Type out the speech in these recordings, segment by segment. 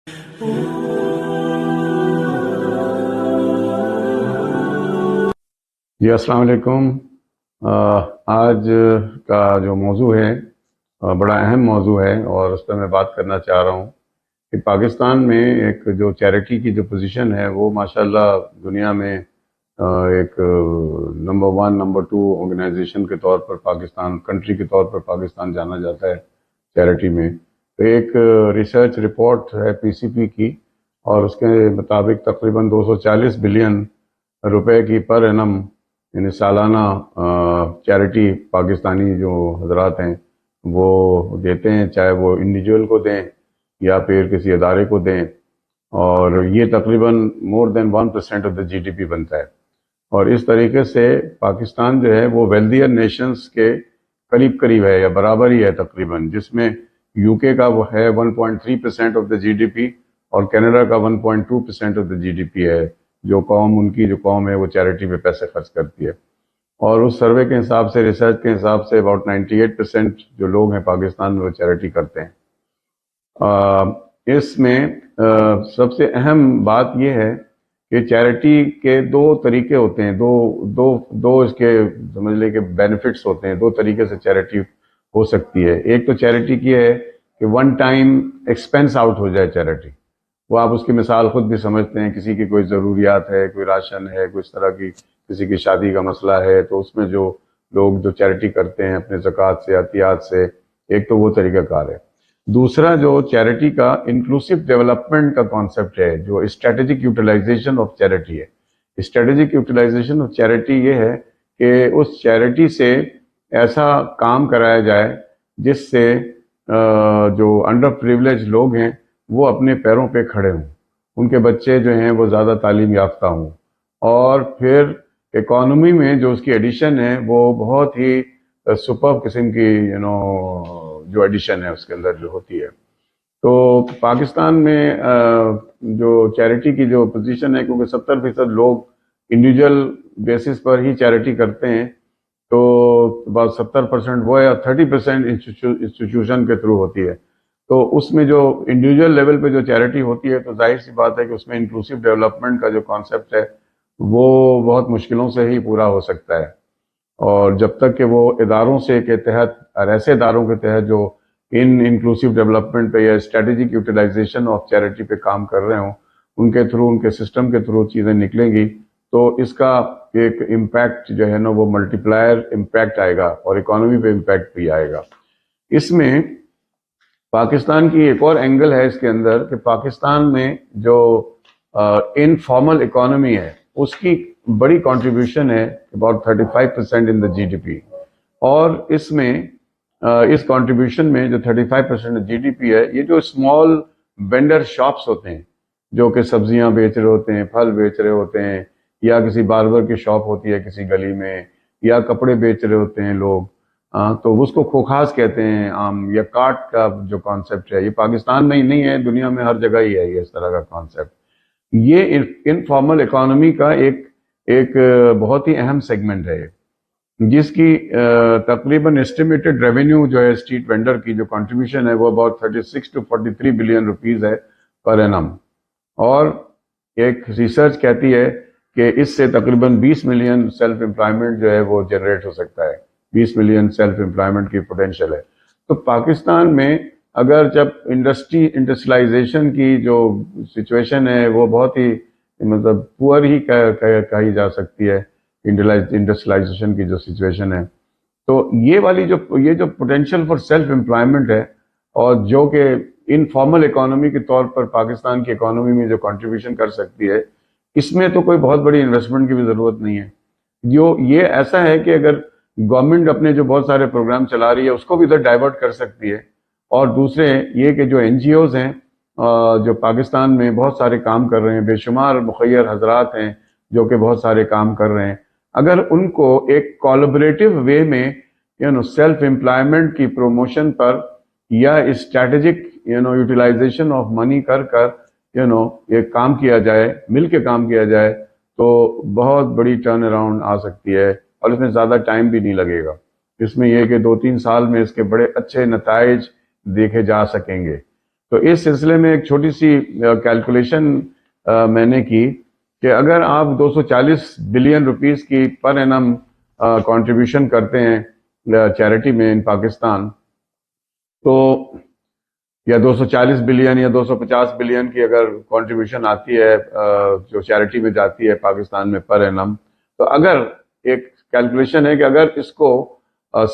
جی السلام علیکم۔ آج کا جو موضوع ہے بڑا اہم موضوع ہے اور اس پہ میں بات کرنا چاہ رہا ہوں کہ پاکستان میں ایک جو چیریٹی کی جو پوزیشن ہے وہ ماشاءاللہ دنیا میں ایک نمبر 1 نمبر 2 آرگنائزیشن کے طور پر پاکستان کنٹری کے طور پر پاکستان جانا جاتا ہے چیریٹی میں۔ تو ایک ریسرچ رپورٹ ہے پی سی پی کی اور اس کے مطابق تقریباً 240 بلین روپے کی پر اینم یعنی سالانہ چیریٹی پاکستانی جو حضرات ہیں وہ دیتے ہیں، چاہے وہ انڈیویجول کو دیں یا پھر کسی ادارے کو دیں، اور یہ تقریباً مور دین 1% of the G D P بنتا ہے۔ اور اس طریقے سے پاکستان جو ہے وہ ویلدیئر نیشنز کے قریب قریب ہے یا برابر ہی ہے تقریباً، جس میں یو کے کا وہ ہے 1.3% of the G D P اور کینیڈا کا 1.2% of the G D P ہے۔ ان کی جو قوم ہے وہ چیریٹی پہ پیسے خرچ کرتی ہے، اور اس سروے کے حساب سے، ریسرچ کے حساب سے about 98% جو لوگ ہیں پاکستان میں وہ چیریٹی کرتے ہیں۔ اس میں سب سے اہم بات یہ ہے کہ چیریٹی کے دو طریقے ہوتے ہیں، دو اس کے سمجھ لیں کہ بینیفٹس ہوتے ہیں، دو طریقے سے چیریٹی ہو سکتی ہے۔ ایک تو چیریٹی کی ہے کہ ون ٹائم ایکسپینس آؤٹ ہو جائے چیریٹی، وہ آپ اس کی مثال خود بھی سمجھتے ہیں، کسی کی کوئی ضروریات ہے، کوئی راشن ہے، کوئی اس طرح کی کسی کی شادی کا مسئلہ ہے، تو اس میں جو لوگ جو چیریٹی کرتے ہیں اپنے زکوٰۃ سے، عطیات سے، ایک تو وہ طریقہ کار ہے۔ دوسرا جو چیریٹی کا انکلوسیو ڈیولپمنٹ کا کانسیپٹ ہے، جو اسٹریٹجک یوٹیلائزیشن آف چیریٹی ہے۔ اسٹریٹجک یوٹیلائزیشن آف چیریٹی یہ ہے کہ اس چیریٹی سے ایسا کام کرایا جائے جس سے جو انڈر پریولیج لوگ ہیں وہ اپنے پیروں پہ کھڑے ہوں، ان کے بچے جو ہیں وہ زیادہ تعلیم یافتہ ہوں، اور پھر اکانومی میں جو اس کی ایڈیشن ہے وہ بہت ہی سپر قسم کی جو ایڈیشن ہے اس کے اندر جو ہوتی ہے۔ تو پاکستان میں جو چیریٹی کی جو پوزیشن ہے، کیونکہ 70% لوگ انڈیویجول بیسس پر ہی چیریٹی کرتے ہیں، تو بس 70% وہ ہے اور 30% انسٹیٹیوشن کے تھرو ہوتی ہے۔ تو اس میں جو انڈیویجول لیول پہ جو چیریٹی ہوتی ہے تو ظاہر سی بات ہے کہ اس میں انکلوسیو ڈیولپمنٹ کا جو کانسیپٹ ہے وہ بہت مشکلوں سے ہی پورا ہو سکتا ہے، اور جب تک کہ وہ اداروں سے کے تحت اور ایسے اداروں کے تحت جو انکلوسیو ڈیولپمنٹ پہ یا اسٹریٹجک یوٹیلائزیشن آف چیریٹی پہ کام کر رہے ہوں، ان کے تھرو، ان کے سسٹم کے تھرو چیزیں نکلیں گی، تو اس کا ایک امپیکٹ جو ہے نا وہ ملٹی پلائر امپیکٹ آئے گا اور اکانومی پہ امپیکٹ بھی آئے گا۔ اس میں پاکستان کی ایک اور اینگل ہے اس کے اندر کہ پاکستان میں جو انفارمل اکانومی ہے اس کی بڑی کنٹریبیوشن ہے about 35% in the G D P, اور اس میں اس کنٹریبیوشن میں جو 35% جی ڈی پی ہے، یہ جو اسمال وینڈر شاپس ہوتے ہیں جو کہ سبزیاں بیچ رہے ہوتے ہیں، پھل بیچ رہے ہوتے ہیں، یا کسی باربر کی شاپ ہوتی ہے کسی گلی میں، یا کپڑے بیچ رہے ہوتے ہیں لوگ، تو اس کو کھوکھاز کہتے ہیں عام، یا کارٹ کا جو کانسیپٹ ہے، یہ پاکستان میں ہی نہیں ہے، دنیا میں ہر جگہ ہی ہے یہ اس طرح کا کانسیپٹ۔ یہ انفارمل اکانومی کا ایک بہت ہی اہم سیگمنٹ ہے، جس کی تقریباً اسٹیمیٹڈ ریونیو جو ہے اسٹریٹ وینڈر کی جو کنٹریبیوشن ہے وہ about 36 to 43 بلین روپیز ہے پر اینم، اور ایک ریسرچ کہتی ہے کہ اس سے تقریباً 20 ملین سیلف امپلائمنٹ جو ہے وہ جنریٹ ہو سکتا ہے، 20 ملین سیلف امپلائمنٹ کی پوٹینشیل ہے۔ تو پاکستان میں اگر جب انڈسٹریلائزیشن کی جو سچویشن ہے وہ بہت ہی مطلب پور ہی کہی جا سکتی ہے، انڈسٹریلائزیشن کی جو سچویشن ہے، تو یہ جو پوٹینشیل فار سیلف امپلائمنٹ ہے، اور جو کہ انفارمل اکانومی کے طور پر پاکستان کی اکانومی میں جو کنٹریبیوشن کر سکتی ہے، اس میں تو کوئی بہت بڑی انویسٹمنٹ کی بھی ضرورت نہیں ہے۔ یہ ایسا ہے کہ اگر گورنمنٹ اپنے جو بہت سارے پروگرام چلا رہی ہے اس کو بھی ادھر ڈائیورٹ کر سکتی ہے، اور دوسرے یہ کہ جو این جی اوز ہیں جو پاکستان میں بہت سارے کام کر رہے ہیں، بے شمار مخیر حضرات ہیں جو کہ بہت سارے کام کر رہے ہیں، اگر ان کو ایک کولابریٹو وے میں سیلف امپلائمنٹ کی پروموشن پر یا اسٹریٹجک یوٹیلائزیشن آف منی کر ایک کام کیا جائے، مل کے کام کیا جائے، تو بہت بڑی ٹرن اراؤنڈ آ سکتی ہے، اور اس میں زیادہ ٹائم بھی نہیں لگے گا۔ اس میں یہ کہ 2-3 سال میں اس کے بڑے اچھے نتائج دیکھے جا سکیں گے۔ تو اس سلسلے میں ایک چھوٹی سی کیلکولیشن میں نے کی کہ اگر آپ 240 بلین روپیز کی پر اینم کنٹریبیوشن کرتے ہیں چیریٹی میں ان پاکستان، تو یا 240 بلین یا 250 بلین کی اگر کنٹریبیوشن آتی ہے جو چیریٹی میں جاتی ہے پاکستان میں پر اینم، تو اگر ایک کیلکولیشن ہے کہ اگر اس کو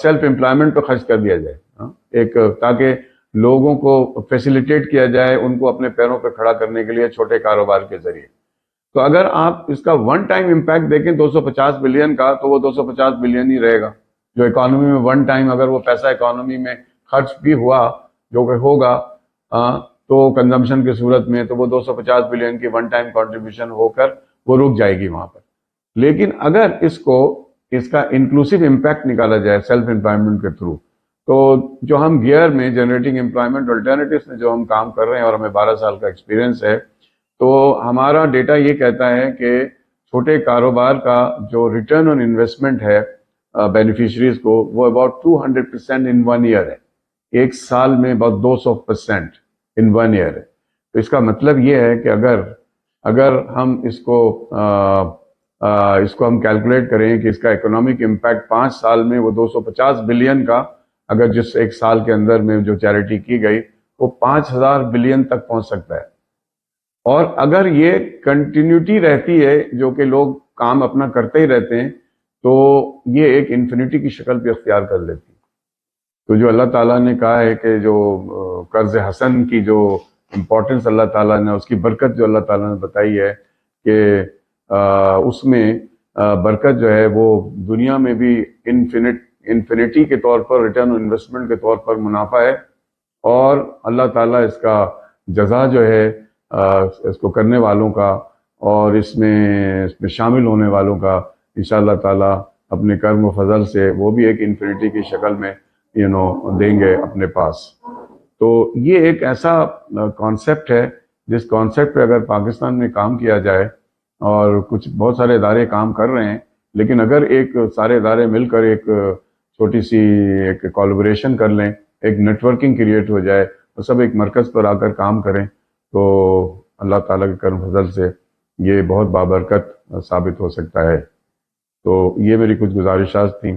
سیلف امپلائمنٹ پہ خرچ کر دیا جائے، ایک تاکہ لوگوں کو فیسیلیٹیٹ کیا جائے ان کو اپنے پیروں پہ کھڑا کرنے کے لیے چھوٹے کاروبار کے ذریعے، تو اگر آپ اس کا ون ٹائم امپیکٹ دیکھیں 250 بلین کا، تو وہ 250 بلین ہی رہے گا جو اکانومی میں ون ٹائم اگر وہ پیسہ اکانومی میں خرچ بھی ہوا جو کہ ہوگا تو کنزمپشن کی صورت میں، تو وہ 250 بلین کی ون ٹائم کنٹریبیوشن ہو کر وہ رک جائے گی وہاں پر۔ لیکن اگر اس کا انکلوسیو امپیکٹ نکالا جائے سیلف امپلائمنٹ کے تھرو، تو جو ہم گیئر میں جنریٹنگ امپلائمنٹ الٹرنیٹیوز میں جو ہم کام کر رہے ہیں اور ہمیں 12 سال کا ایکسپیرینس ہے، تو ہمارا ڈیٹا یہ کہتا ہے کہ چھوٹے کاروبار کا جو ریٹرن آن انویسٹمنٹ ہے بینیفیشریز کو، وہ اباؤٹ 200% ان 1 ایئر ہے، ایک سال میں about 200% ان 1 ایئر ہے۔ تو اس کا مطلب یہ ہے کہ اگر ہم اس کو ہم کیلکولیٹ کریں کہ اس کا اکنامک امپیکٹ 5 سال میں وہ 250 بلین کا، اگر جس ایک سال کے اندر میں جو چیریٹی کی گئی وہ 5000 بلین تک پہنچ سکتا ہے، اور اگر یہ کنٹینیوٹی رہتی ہے جو کہ لوگ کام اپنا کرتے ہی رہتے ہیں، تو یہ ایک انفینٹی کی شکل بھی اختیار کر لیتی ہے۔ تو جو اللہ تعالیٰ نے کہا ہے کہ جو قرض حسن کی جو امپورٹنس اللہ تعالیٰ نے، اس کی برکت جو اللہ تعالیٰ نے بتائی ہے کہ اس میں برکت جو ہے وہ دنیا میں بھی انفینٹی کے طور پر، ریٹرن آن انویسٹمنٹ کے طور پر منافع ہے، اور اللہ تعالیٰ اس کا جزا جو ہے اس کو کرنے والوں کا اور اس میں شامل ہونے والوں کا انشاءاللہ تعالیٰ اپنے کرم و فضل سے وہ بھی ایک انفینٹی کی شکل میں دیں گے اپنے پاس۔ تو یہ ایک ایسا کانسیپٹ ہے جس کانسیپٹ پہ اگر پاکستان میں کام کیا جائے، اور بہت سارے ادارے کام کر رہے ہیں، لیکن اگر ایک سارے ادارے مل کر ایک چھوٹی سی ایک کولابریشن کر لیں، ایک نیٹ ورکنگ کریٹ ہو جائے، اور سب ایک مرکز پر آ کر کام کریں، تو اللہ تعالیٰ کے کرم فضل سے یہ بہت بابرکت ثابت ہو سکتا ہے۔ تو یہ میری کچھ گزارشات تھیں،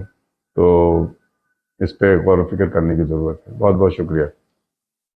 تو اس پہ غور و فکر کرنے کی ضرورت ہے۔ بہت بہت شکریہ۔